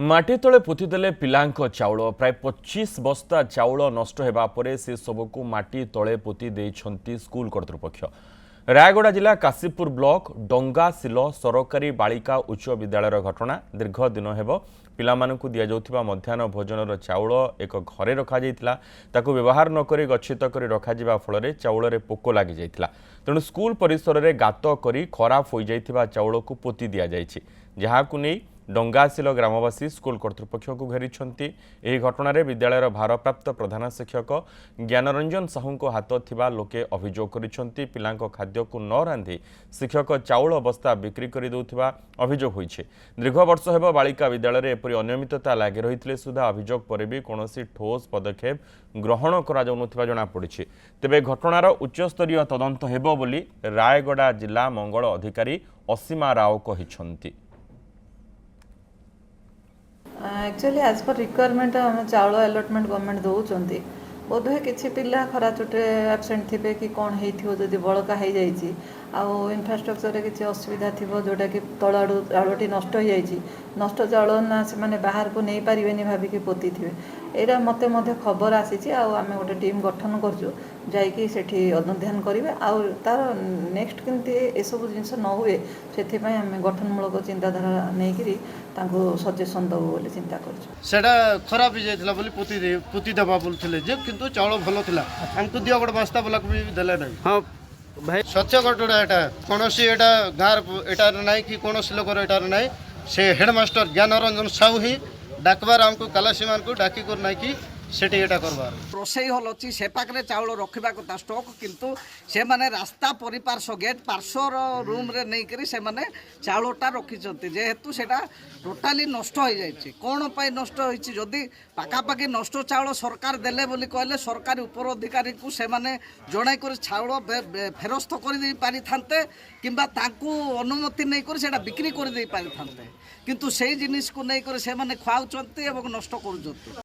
माटी तले पोतीदेले पिलांक चाउल प्राय 25 बस्ता चाउल नष्ट हेबा परे से सबको माटी तले पोती देइछंती स्कूल कर्तृपक्ष। रायगड़ा जिला काशीपुर ब्लॉक डंगासिल सरकारी बालिका उच्च विद्यालयर घटना। दीर्घ दिन हेब पिलामानकु दिया जाउथिबा मध्याह्न भोजनर चाउल एक घरे रखा जाइतिला, ताकु व्यवहार नकरी गच्छित करी रखा जिबा फलरे चाउलरे पोक लागि जाइतिला। तेणु स्कूल परिसर रे गात करी खराब होई जाइतिबा चाउलकु पोती दिया जाइछि, जहाकु नै डंगासिल ग्रामवासी स्कूल कर्तृपक्ष को घेरिछंती। एही घटनारे विद्यालयर भारप्राप्त प्रधान शिक्षक ज्ञानरंजन साहू को हाथ थिबा लोके अभियोग करिछंती। पिलांको खाद्य को न रांधि शिक्षक चाउल बस्ता बिक्री करि दउथिबा अभियोग होइछे। दीर्घ वर्ष हेब बालिका विद्यालय एपरि अनियमितता लागि रहिथिले सुधा अभियोग परे भी कोनोसी ठोस पदक्षेप ग्रहण करा जाउनथिबा जणा पड़िछे। तेबे घटनार उच्चस्तरीय तदंत हेबो बोली रायगड़ा जिला मंगल अधिकारी असीमा राव कहिछंती। एक्चुअली एज पर रिक्वायरमेंट आम चाउल अलटमेंट गवर्नमेंट दौरान बोधे किसी पिला खरा चुटे एबसेंट थे कि कौन होती बड़का हो जाइए आउ इनफ्रास्ट्रक्चर किसी असुविधा थी जोटा कि तल आड़ू चाउलटी नष्ट हो जाइए नष्ट चाउल ना से माने बाहर को नहीं पारे भाविकी पोती थे। यहाँ मत खबर आसी आम गोटे टीम गठन करठी अनुध्यान करेंगे आउ तार नेक्स्ट केमती एसबू जिनस न हुए से आम गठनमूलक चिंताधारा नहीं सजेसन दबू बोली चिंता कर खराब हो जाता पोती देवा बोलते किंतु चाउल भल था आमको दिया गोटे बस्ता बोला भी देले ना। हाँ भाई सत्य घटना यहाँ कौन गाँव एटार ना कि कौन लोकर एटार ना से हेडमास्टर ज्ञानरंजन साहू ही डाकबार आमको कालासी मान को डाकी कर ना कि सेठी एटा करबार रोसई हल अच्छी से पाखे चाउल रखा कथा स्टॉक किंतु से माने रास्ता परिपार्श्व गेट पार्श्वर रूम रे नहीं करी से माने चाउलटा रखिछंती जेहेतु सेटा टोटाली नष्ट हो जाइछि। कोन पई नष्ट होइछि जदी पाखापाखि नष्ट चाउल सरकार देले बोली कहले सरकारी उपर अधिकारी को से माने जणाई कर चाउल फेरस्त कर दे पारि थांते किंबा तांकू अनुमति नहीं कर सेटा बिक्री कर दे पारि थांते किंतु सेही जिनिस को नहीं कर से माने खाउछंती एवं नष्ट करूछंती।